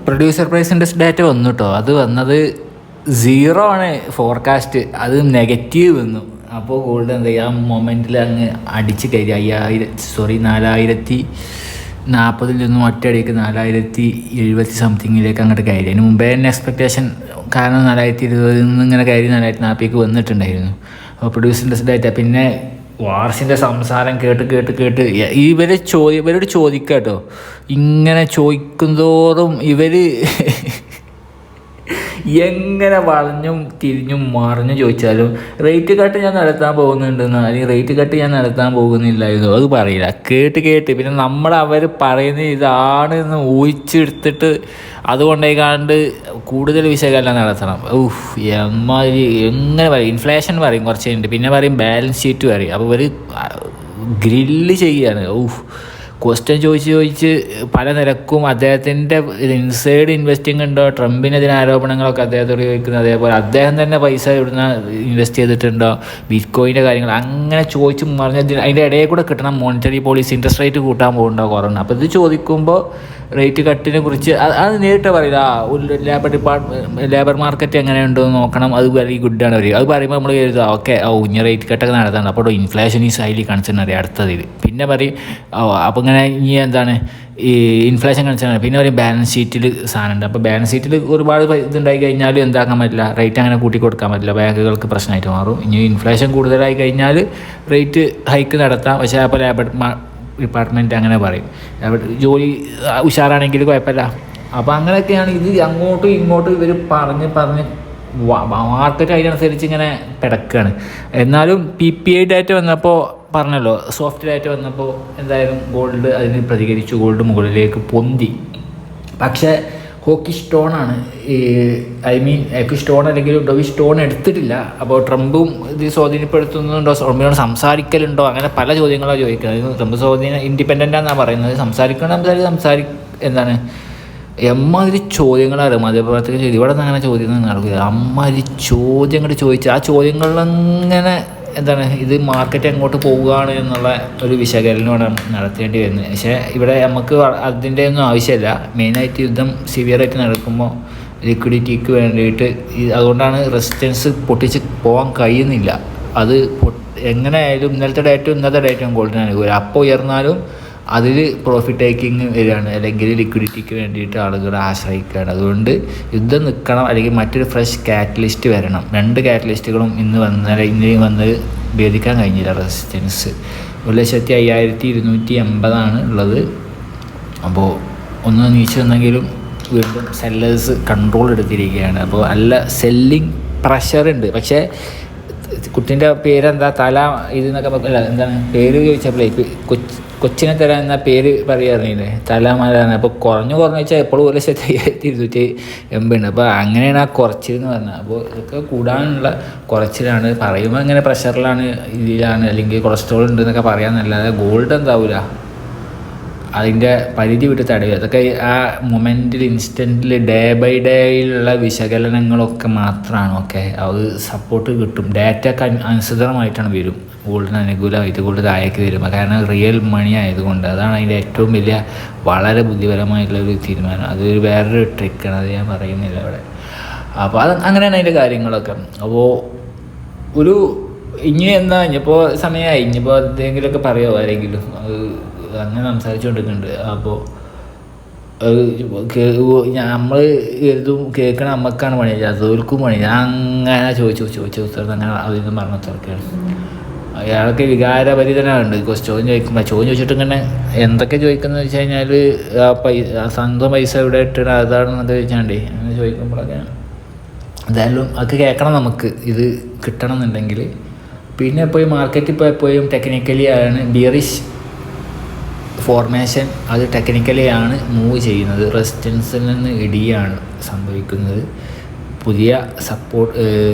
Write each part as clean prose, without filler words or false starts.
Producer price index data വന്നു കേട്ടോ. അത് വന്നത് 0 ആണ് ഫോർകാസ്റ്റ്, അത് നെഗറ്റീവ് വന്നു. അപ്പോൾ ഗോൾഡ് എന്താ ചെയ്യുക, ആ മൊമെൻറ്റിൽ അങ്ങ് അടിച്ച് കയറി 4040 നിന്നും ഒറ്റയടിക്ക് 4070 സംതിങ്ങിലേക്ക് അങ്ങോട്ട് കയറി. അതിന് മുമ്പേ തന്നെ എക്സ്പെക്റ്റേഷൻ, കാരണം 4020 ഇങ്ങനെ കയറി 4040 വന്നിട്ടുണ്ടായിരുന്നു. അപ്പോൾ പ്രൊഡ്യൂസർ ഇൻഡെക്സ് ഡാറ്റ പിന്നെ വാർസിൻ്റെ സംസാരം കേട്ട് ഇവരോട് ചോദിക്കുക കേട്ടോ. ഇങ്ങനെ ചോദിക്കും തോറും ഇവർ എങ്ങനെ വളഞ്ഞും തിരിഞ്ഞും മറിഞ്ഞും ചോദിച്ചാലും റേറ്റ് കട്ട് ഞാൻ നടത്താൻ പോകുന്നുണ്ടെന്നോ അല്ലെങ്കിൽ റേറ്റ് കട്ട് ഞാൻ നടത്താൻ പോകുന്നില്ലായിരുന്നോ അത് പറയില്ല. കേട്ട് പിന്നെ നമ്മൾ അവർ പറയുന്നത് ഇതാണ് എന്ന് ഊഹിച്ചെടുത്തിട്ട് അതുകൊണ്ടേക്കാണ്ട് കൂടുതൽ വിശകലനം നടത്തണം. എങ്ങനെ പറയും, ഇൻഫ്ലേഷൻ പറയും കുറച്ച് കഴിഞ്ഞിട്ട്, പിന്നെ പറയും ബാലൻസ് ഷീറ്റ് പറയും. അപ്പോൾ ഇവർ ഗ്രില്ല് ചെയ്യാണ്. ക്വസ്റ്റ്യൻ ചോദിച്ച് പല നിരക്കും അദ്ദേഹത്തിൻ്റെ ഇൻസൈഡ് ഇൻവെസ്റ്റിംഗ് ഉണ്ടോ, ട്രംപിനെതിരെ ആരോപണങ്ങളൊക്കെ അദ്ദേഹത്തോട് ചോദിക്കുന്നത്, അതേപോലെ അദ്ദേഹം തന്നെ പൈസ ഇവിടുന്ന് ഇൻവെസ്റ്റ് ചെയ്തിട്ടുണ്ടോ, ബിറ്റ്കോയിൻ്റെ കാര്യങ്ങൾ അങ്ങനെ ചോദിച്ച് പറഞ്ഞതിന് അതിൻ്റെ ഇടയിൽ കൂടെ കിട്ടണം മോണിറ്ററി പോളിസി, ഇൻട്രസ്റ്റ് റേറ്റ് കൂട്ടാൻ പോകുന്നുണ്ടോ കുറവുണ്ടോ. അപ്പോൾ ഇത് ചോദിക്കുമ്പോൾ റേറ്റ് കട്ടിനെ കുറിച്ച് അത് നേരിട്ട് പറയില്ല. ലേബർ മാർക്കറ്റ് എങ്ങനെയുണ്ടോ എന്ന് നോക്കണം, അത് വെരി ഗുഡാണ് പറയും. അത് പറയുമ്പോൾ നമ്മൾ കരുതുക ഓക്കെ ഇനി റേറ്റ് കട്ടൊക്കെ നടത്താൻ, അപ്പോൾ ഇൻഫ്ലേഷൻ ഈസ് ഹൈലി കൺസേൺ അറിയാം അടുത്തതിൽ. പിന്നെ പറയും അപ്പോൾ ഇങ്ങനെ ഇനി എന്താണ് ഈ ഇൻഫ്ലേഷൻ കൺസേൺ, പിന്നെ പറയും ബാലൻസ് ഷീറ്റിൽ സാധനമുണ്ട്. അപ്പോൾ ബാലൻസ് ഷീറ്റിൽ ഒരുപാട് ഇതുണ്ടായി കഴിഞ്ഞാൽ എന്താക്കാൻ പറ്റില്ല, റേറ്റ് അങ്ങനെ കൂട്ടി കൊടുക്കാൻ പറ്റില്ല, ബാങ്കുകൾക്ക് പ്രശ്നമായിട്ട് മാറും. ഇനി ഇൻഫ്ലേഷൻ കൂടുതലായി കഴിഞ്ഞാൽ റേറ്റ് ഹൈക്ക് നടത്താം. പക്ഷേ അപ്പോൾ ലേബർ ഡിപ്പാർട്ട്മെൻറ്റ് അങ്ങനെ പറയും, ജോലി ഉഷാറാണെങ്കിൽ കുഴപ്പമില്ല. അപ്പോൾ അങ്ങനെയൊക്കെയാണ് ഇത് അങ്ങോട്ടും ഇങ്ങോട്ടും ഇവർ പറഞ്ഞ് മാർക്കറ്റ് അതിനനുസരിച്ച് ഇങ്ങനെ കിടക്കുകയാണ്. എന്നാലും PPI ഡാറ്റ വന്നപ്പോൾ പറഞ്ഞല്ലോ, സോഫ്റ്റ് ഡാറ്റ വന്നപ്പോൾ എന്തായാലും ഗോൾഡ് അതിന് പ്രതികരിച്ചു, ഗോൾഡ് മുകളിലേക്ക് പൊന്തി. പക്ഷേ ഹോക്കി സ്റ്റോണാണ് ഹോക്കി സ്റ്റോൺ അല്ലെങ്കിൽ ഡോവി സ്റ്റോൺ എടുത്തിട്ടില്ല. അപ്പോൾ ട്രംപും ഇത് സ്വാധീനപ്പെടുത്തുന്നുണ്ടോ, ട്രംപിനോട് സംസാരിക്കലുണ്ടോ, അങ്ങനെ പല ചോദ്യങ്ങളാണ് ചോദിക്കുന്നത്. ട്രംപ് ഇൻഡിപെൻഡൻ്റാണെന്നാണ് പറയുന്നത്. എന്താണ് എമ്മാതിരി ചോദ്യങ്ങളാണ് മാധ്യമപ്രവർത്തകർ ചെയ്ത് ഇവിടെ നിന്ന് അങ്ങനെ ചോദ്യം നടക്കുക. അമ്മാതിരി ചോദ്യം കൂടി ചോദിച്ച് ആ ചോദ്യങ്ങളിലങ്ങനെ എന്താണ് ഇത് മാർക്കറ്റ് എങ്ങോട്ട് പോവുകയാണ് എന്നുള്ള ഒരു വിശകലനമാണ് നടത്തേണ്ടി വരുന്നത്. പക്ഷേ ഇവിടെ നമുക്ക് അതിൻ്റെ ഒന്നും ആവശ്യമില്ല. മെയിനായിട്ട് യുദ്ധം സിവിയറായിട്ട് നടക്കുമ്പോൾ ലിക്വിഡിറ്റിക്ക് വേണ്ടിയിട്ട് അതുകൊണ്ടാണ് റെസിസ്റ്റൻസ് പൊട്ടിച്ച് പോകാൻ കഴിയുന്നില്ല. അത് എങ്ങനെയായാലും ഇന്നത്തെ ഡേറ്റും ഗോൾഡിന് അനുകൂലം. അപ്പോൾ ഉയർന്നാലും അതിൽ പ്രോഫിറ്റ് ടേക്കിങ് വരികയാണ്, അല്ലെങ്കിൽ ലിക്വിഡിറ്റിക്ക് വേണ്ടിയിട്ട് ആളുകൾ ആശ്രയിക്കുകയാണ്. അതുകൊണ്ട് യുദ്ധം നിൽക്കണം, അല്ലെങ്കിൽ മറ്റൊരു ഫ്രഷ് കാറ്റലിസ്റ്റ് വരണം. 2 കാറ്റലിസ്റ്റുകളും ഇന്ന് വന്ന് ഭേദിക്കാൻ കഴിഞ്ഞില്ല. റെസിസ്റ്റൻസ് 1,5280 ഉള്ളത്. അപ്പോൾ ഒന്ന് നീച്ചു വന്നെങ്കിലും വീണ്ടും സെല്ലേഴ്സ് കൺട്രോൾ എടുത്തിരിക്കുകയാണ്. അപ്പോൾ നല്ല സെല്ലിങ് പ്രഷറുണ്ട്. പക്ഷേ കുട്ടീൻ്റെ പേരെന്താ, തല ഇതെന്നൊക്കെ എന്താണ് പേര് ചോദിച്ചപ്പോഴേ കൊച്ചിനെ തരാൻ എന്ന പേര് പറയാറില്ലേ, തലമല. അപ്പോൾ കുറഞ്ഞു വെച്ചാൽ എപ്പോഴും 1,5280 ഉണ്ട്. അപ്പോൾ അങ്ങനെയാണ് ആ കുറച്ചിലെന്ന് പറഞ്ഞത്. അപ്പോൾ ഇതൊക്കെ കൂടാനുള്ള കുറച്ചിലാണ്. പറയുമ്പോൾ അങ്ങനെ പ്രഷറിലാണ്, ഇതിലാണ്, അല്ലെങ്കിൽ കൊളസ്ട്രോൾ ഉണ്ടെന്നൊക്കെ പറയാമെന്നല്ലാതെ ഗോൾഡ് എന്താവില്ല, അതിൻ്റെ പരിധി വിട്ട് തടയുക. അതൊക്കെ ആ മൊമെൻറ്റിൽ ഇൻസ്റ്റൻറ്റിൽ ഡേ ബൈ ഡേയിലുള്ള വിശകലനങ്ങളൊക്കെ മാത്രമാണ്. ഓക്കെ, അത് സപ്പോർട്ട് കിട്ടും. ഡാറ്റക്ക് അനുസൃതമായിട്ടാണ് വരും. ഗോൾഡിന് അനുകൂലമായിട്ട് ഗോൾഡ് താഴേക്ക് വരും, കാരണം റിയൽ മണി ആയതുകൊണ്ട്. അതാണ് അതിൻ്റെ ഏറ്റവും വലിയ വളരെ ബുദ്ധിപരമായിട്ടുള്ളൊരു തീരുമാനം. അതൊരു വേറൊരു ട്രിക്കാണ്, അത് ഞാൻ പറയുന്നില്ല ഇവിടെ. അപ്പോൾ അത് അങ്ങനെയാണ് അതിൻ്റെ കാര്യങ്ങളൊക്കെ. അപ്പോൾ ഇനി ഇനിയിപ്പോൾ സമയമായി, ഇനിയിപ്പോൾ എന്തെങ്കിലുമൊക്കെ പറയുമോ ആരെങ്കിലും, അത് അങ്ങനെ സംസാരിച്ചുകൊണ്ടിരിക്കുന്നുണ്ട്. അപ്പോൾ നമ്മൾ എഴുതും കേൾക്കണ അമ്മക്കാണ് പണി, അതൊരുക്കും പണി. ഞാൻ അങ്ങനെ ചോദിച്ചു ഉത്തരം അങ്ങനെ അതിൽ പറഞ്ഞ തുറക്കുകയാണ്. അയാൾക്ക് വികാരപരിതനാണ്. ചോദ്യം ചോദിച്ചിട്ട് ഇങ്ങനെ എന്തൊക്കെ ചോദിക്കുന്നത് വെച്ച് കഴിഞ്ഞാൽ സ്വന്തം പൈസ ഇവിടെ ഇട്ടിട്ട് അതാണെന്നത് ചോദിച്ചാണ്ടേ അങ്ങനെ ചോദിക്കുമ്പോഴൊക്കെ എന്തായാലും അതൊക്കെ കേൾക്കണം നമുക്ക്, ഇത് കിട്ടണം എന്നുണ്ടെങ്കിൽ. പിന്നെ എപ്പോഴും മാർക്കറ്റ് ഇപ്പോൾ എപ്പോഴും ടെക്നിക്കലി ആണ് ബിയറിഷ് ഫോർമേഷൻ, അത് ടെക്നിക്കലി ആണ് മൂവ് ചെയ്യുന്നത്. റെസിസ്റ്റൻസിൽ നിന്ന് ഇടിയാണ് സംഭവിക്കുന്നത്. പുതിയ സപ്പോർട്ട്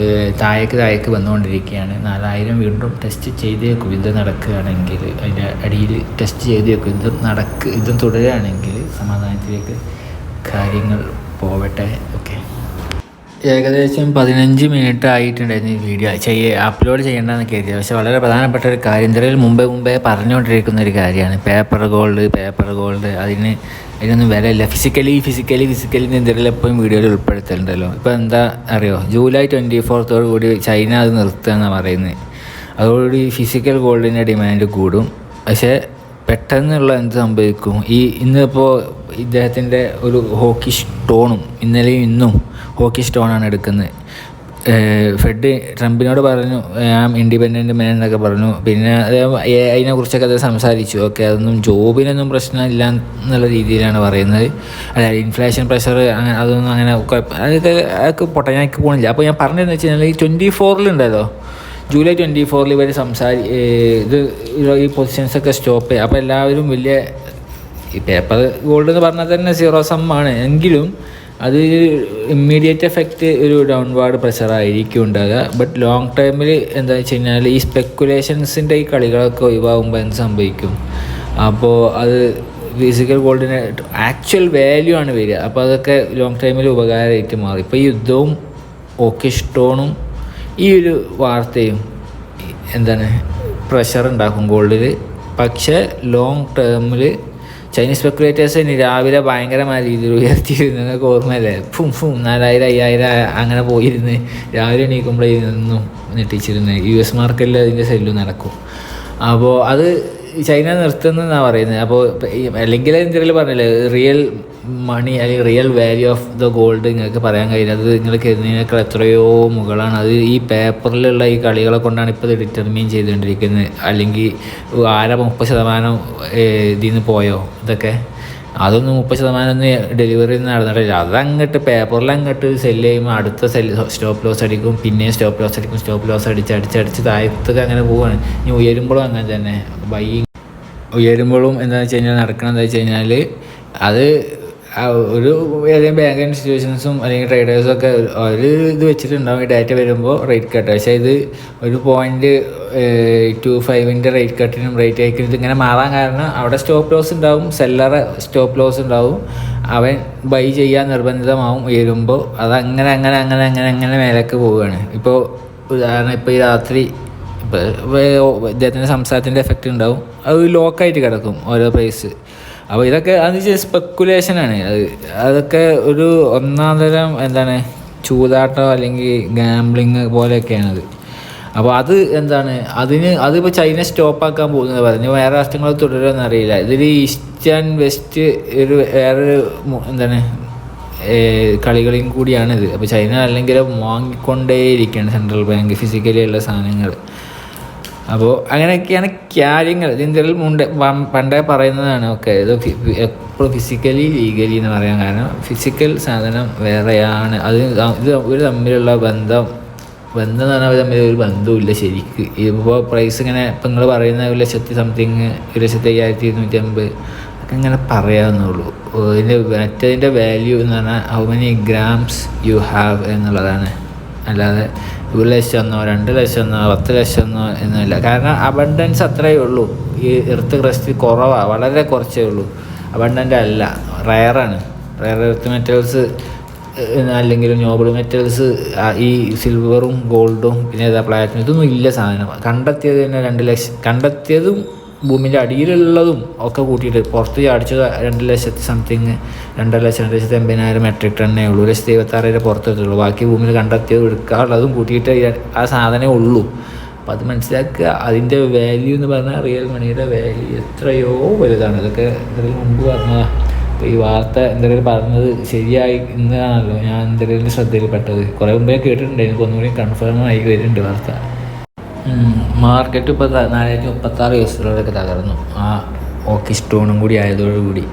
താഴേക്ക് വന്നുകൊണ്ടിരിക്കുകയാണ്. 4000 വീണ്ടും ടെസ്റ്റ് ചെയ്തേക്കും. യുദ്ധം നടക്കുകയാണെങ്കിൽ അതിൻ്റെ അടിയിൽ ടെസ്റ്റ് ചെയ്തേക്കും. യുദ്ധം തുടരുകയാണെങ്കിൽ സമാധാനത്തിലേക്ക് കാര്യങ്ങൾ പോവട്ടെ. ഓക്കെ, ഏകദേശം 15 മിനിറ്റ് ആയിട്ടുണ്ടായിരുന്നു ഈ വീഡിയോ അപ്ലോഡ് ചെയ്യേണ്ടതെന്ന് കരുതിയത്. പക്ഷേ വളരെ പ്രധാനപ്പെട്ട ഒരു കാര്യം, ഇന്ത്യയിൽ മുമ്പേ പറഞ്ഞുകൊണ്ടിരിക്കുന്ന ഒരു കാര്യമാണ് പേപ്പർ ഗോൾഡ്. അതിന് അതിനൊന്നും വിലയില്ല. ഫിസിക്കലി എന്തെങ്കിലും എപ്പോഴും വീഡിയോയിൽ ഉൾപ്പെടുത്തലുണ്ടല്ലോ. ഇപ്പോൾ എന്താ അറിയോ, ജൂലൈ 24 കൂടി ചൈന അത് നിർത്തുക എന്നാണ് പറയുന്നത്. അതോടുകൂടി ഫിസിക്കൽ ഗോൾഡിൻ്റെ ഡിമാൻഡ് കൂടും. പക്ഷേ പെട്ടെന്നുള്ള എന്ത് സംഭവിക്കും, ഇന്നിപ്പോൾ ഇദ്ദേഹത്തിൻ്റെ ഒരു ഹോക്കി സ്റ്റോണും ഇന്നലെയും ഇന്നും ഹോക്കി സ്റ്റോണാണ് എടുക്കുന്നത്. ഫെഡ് ട്രംപിനോട് പറഞ്ഞു ഞാൻ ഇൻഡിപെൻഡൻറ്റ് മാൻ എന്നൊക്കെ പറഞ്ഞു. പിന്നെ അതിനെക്കുറിച്ചൊക്കെ അത് സംസാരിച്ചു. ഓക്കെ, അതൊന്നും ജോബിനൊന്നും പ്രശ്നമില്ല എന്നുള്ള രീതിയിലാണ് പറയുന്നത്. അല്ല, ഇൻഫ്ലേഷൻ പ്രഷർ അതൊന്നും അങ്ങനെ അതൊക്കെ പൊട്ടഞ്ഞാക്കി പോകണില്ല. അപ്പോൾ ഞാൻ പറഞ്ഞതെന്ന് വെച്ച് കഴിഞ്ഞാൽ ഈ 24 ജൂലൈ 24 ഇവർ ഇത് ഈ പൊസിഷൻസൊക്കെ സ്റ്റോപ്പ് ചെയ്യുക. അപ്പോൾ എല്ലാവരും വലിയ ഈ പേപ്പർ ഗോൾഡ് എന്ന് പറഞ്ഞാൽ തന്നെ 0 സമ്മാണ് എങ്കിലും അത് ഇമ്മീഡിയറ്റ് എഫക്റ്റ് ഒരു ഡൗൺവാർഡ് പ്രഷറായിരിക്കും ഉണ്ടാകുക. ബട്ട് ലോങ് ടൈമിൽ എന്താ വെച്ച് കഴിഞ്ഞാൽ ഈ സ്പെക്കുലേഷൻസിൻ്റെ ഈ കളികളൊക്കെ ഒഴിവാകുമ്പോൾ എന്ത് സംഭവിക്കും, അപ്പോൾ അത് ഫിസിക്കൽ ഗോൾഡിന് ആക്ച്വൽ വാല്യൂ ആണ് വരിക. അപ്പോൾ അതൊക്കെ ലോങ് ടൈമിൽ ഉപകാരമായിട്ട് മാറും. ഇപ്പോൾ ഈ യുദ്ധവും ഓക്കെ സ്റ്റോണും ഈ ഒരു വാർത്തയും പ്രഷർ ഉണ്ടാക്കും ഗോൾഡിൽ. പക്ഷേ ലോങ് ടേമിൽ ചൈനീസ് സ്പെക്കുലേറ്റേഴ്സ് രാവിലെ ഭയങ്കരമായ രീതിയിൽ ഉയർത്തിയിരുന്നു. നിങ്ങൾക്ക് ഓർമ്മയല്ലേ, 4000 5000 അങ്ങനെ പോയിരുന്ന് രാവിലെ എണീക്കുമ്പോഴേ നിന്നും ഞെട്ടിച്ചിരുന്നത്. US മാർക്കറ്റിൽ അതിൻ്റെ സെല്ലും നടക്കും. അപ്പോൾ അത് ചൈന നിർത്തുന്നതെന്നാണ് പറയുന്നത്. അപ്പോൾ അല്ലെങ്കിൽ എന്തെങ്കിലും പറഞ്ഞില്ലേ, റിയൽ മണി അല്ലെങ്കിൽ real value of the gold നിങ്ങൾക്ക് പറയാൻ കഴിയില്ല. അത് നിങ്ങൾ കരുതുന്നതിനേക്കാൾ എത്രയോ മുകളാണ്. അത് ഈ പേപ്പറിലുള്ള ഈ കളികളെ കൊണ്ടാണ് ഇപ്പോൾ ഇത് ഡിറ്റർമൈൻ ചെയ്തുകൊണ്ടിരിക്കുന്നത്. അല്ലെങ്കിൽ 30% ഇതിൽ നിന്ന് പോയോ ഇതൊക്കെ, അതൊന്നും 30% ഡെലിവറി നടന്നിട്ടില്ല. അതങ്ങോട്ട് പേപ്പറിൽ അങ്ങോട്ട് സെല്ല് ചെയ്യുമ്പോൾ അടുത്ത സ്റ്റോപ്പ് ലോസ് അടിക്കും, പിന്നെയും സ്റ്റോപ്പ് ലോസ് അടിച്ച് താഴത്തൊക്കെ അങ്ങനെ പോവുകയാണ്. ഇനി ഉയരുമ്പോഴും അങ്ങനെ തന്നെ ഉയരുമ്പോഴും എന്താണെന്ന് വെച്ച് കഴിഞ്ഞാൽ നടക്കണമെന്ന് വെച്ച് കഴിഞ്ഞാൽ അത് ഒരു ഏതെങ്കിലും ബാങ്ക് ഇൻസ്റ്റിറ്റ്യൂഷൻസും അല്ലെങ്കിൽ ട്രേഡേഴ്സും ഒക്കെ ഒരു ഇത് വെച്ചിട്ടുണ്ടാവും ഈ ഡാറ്റ വരുമ്പോൾ റേറ്റ് കട്ട്. പക്ഷേ ഇത് ഒരു 0.25 റേറ്റ് കട്ടിനും റേറ്റ് ഹൈക്കിനും ഇതിങ്ങനെ മാറാൻ കാരണം അവിടെ സ്റ്റോപ്പ് ലോസ് ഉണ്ടാവും, സെല്ലറെ സ്റ്റോപ്പ് ലോസ് ഉണ്ടാവും. അവൻ ബൈ ചെയ്യാൻ നിർബന്ധിതമാവും ഉയരുമ്പോൾ. അതങ്ങനെ അങ്ങനെ മേലേക്ക് പോവുകയാണ്. ഇപ്പോൾ ഉദാഹരണം ഇപ്പോൾ ഈ രാത്രി ഇദ്ദേഹത്തിൻ്റെ സംസാരത്തിൻ്റെ എഫക്റ്റ് ഉണ്ടാവും, അത് ലോക്കായിട്ട് കിടക്കും ഓരോ പ്രൈസ്. അപ്പോൾ ഇതൊക്കെ അത് സ്പെക്കുലേഷനാണ്. അതൊക്കെ ഒരു ഒന്നാം തരം ചൂതാട്ടം അല്ലെങ്കിൽ ഗാംബ്ലിങ് പോലെയൊക്കെയാണത്. അപ്പോൾ അത് അതിപ്പോൾ ചൈന സ്റ്റോപ്പാക്കാൻ പോകുന്നത് പറഞ്ഞു. വേറെ രാഷ്ട്രങ്ങൾ തുടരുമെന്ന് അറിയില്ല. ഇതിൽ ഈസ്റ്റ് ആൻഡ് വെസ്റ്റ് വേറൊരു കളികളും കൂടിയാണിത്. അപ്പോൾ ചൈന അല്ലെങ്കിൽ വാങ്ങിക്കൊണ്ടേയിരിക്കുകയാണ് സെൻട്രൽ ബാങ്ക് ഫിസിക്കലി ഉള്ള സാധനങ്ങൾ. അപ്പോൾ അങ്ങനെയൊക്കെയാണ് കാര്യങ്ങൾ. ഇതിൻ്റെ പണ്ടേ പറയുന്നതാണ്. ഓക്കെ, ഇത് എപ്പോഴും ഫിസിക്കലി ലീഗലി എന്ന് പറയാൻ കാരണം ഫിസിക്കൽ സാധനം വേറെയാണ്. ഇത് ഒരു തമ്മിലുള്ള ബന്ധം എന്ന് പറഞ്ഞാൽ തമ്മിൽ ഒരു ബന്ധവുമില്ല ശരിക്ക്. ഇപ്പോൾ പ്രൈസ് ഇങ്ങനെ ഇപ്പം നിങ്ങൾ പറയുന്ന 1,00,000 സംതിങ് 1,50,250 ഒക്കെ ഇങ്ങനെ പറയാമെന്നുള്ളൂ. മറ്റതിൻ്റെ വാല്യൂ എന്ന് പറഞ്ഞാൽ how many grams you have എന്നുള്ളതാണ്. അല്ലാതെ 1,00,000 2,00,000 10,00,000 എന്നല്ല. കാരണം അബണ്ടൻസ് അത്രയേ ഉള്ളൂ. ഈ എർത്ത് ക്രസ്റ്റ് കുറവാണ്, വളരെ കുറച്ചേ ഉള്ളൂ. അബണ്ടൻ്റ് അല്ല, റയറാണ്. റയർ എർത്ത് മെറ്റൽസ് അല്ലെങ്കിലും നോബിൾ മെറ്റൽസ് ഈ സിൽവറും ഗോൾഡും പിന്നെ പ്ലാറ്റിനം ഇതൊന്നും ഇല്ല സാധനം. കണ്ടെത്തിയത് തന്നെ 2,00,000, കണ്ടെത്തിയതും ഭൂമിൻ്റെ അടിയിലുള്ളതും ഒക്കെ കൂട്ടിയിട്ട് പുറത്ത് ചാടിച്ചത് 2,00,000 സംതിങ് 2,80,000 മെട്രിക് ടണ്ണേ ഉള്ളൂ. 1,76,000 പുറത്തെത്തുള്ളൂ. ബാക്കി ഭൂമിയിൽ കണ്ടെത്തിയത് എടുക്കാനുള്ളതും കൂട്ടിയിട്ട് ആ സാധനമേ ഉള്ളൂ. അപ്പോൾ അത് മനസ്സിലാക്കുക. അതിൻ്റെ വാല്യൂ എന്ന് പറഞ്ഞാൽ റിയൽ മണിയുടെ വാല്യൂ എത്രയോ വലുതാണ്. ഇതൊക്കെ എന്തെങ്കിലും മുമ്പ് പറഞ്ഞതാണ്. അപ്പോൾ ഈ വാർത്ത എന്തെങ്കിലും പറഞ്ഞത് ശരിയായി ഇന്നാണല്ലോ ഞാൻ എന്തെങ്കിലും ശ്രദ്ധയിൽപ്പെട്ടത്. കുറേ മുമ്പേ കേട്ടിട്ടുണ്ട്, എനിക്ക് ഒന്നുകൂടി കൺഫേം ആയി വരുന്നുണ്ട് വാർത്ത. മാർക്കറ്റ് ഇപ്പോൾ $436 തകർന്നു. ആ ഓക്കി സ്റ്റോണും കൂടി ആയതോടുകൂടി.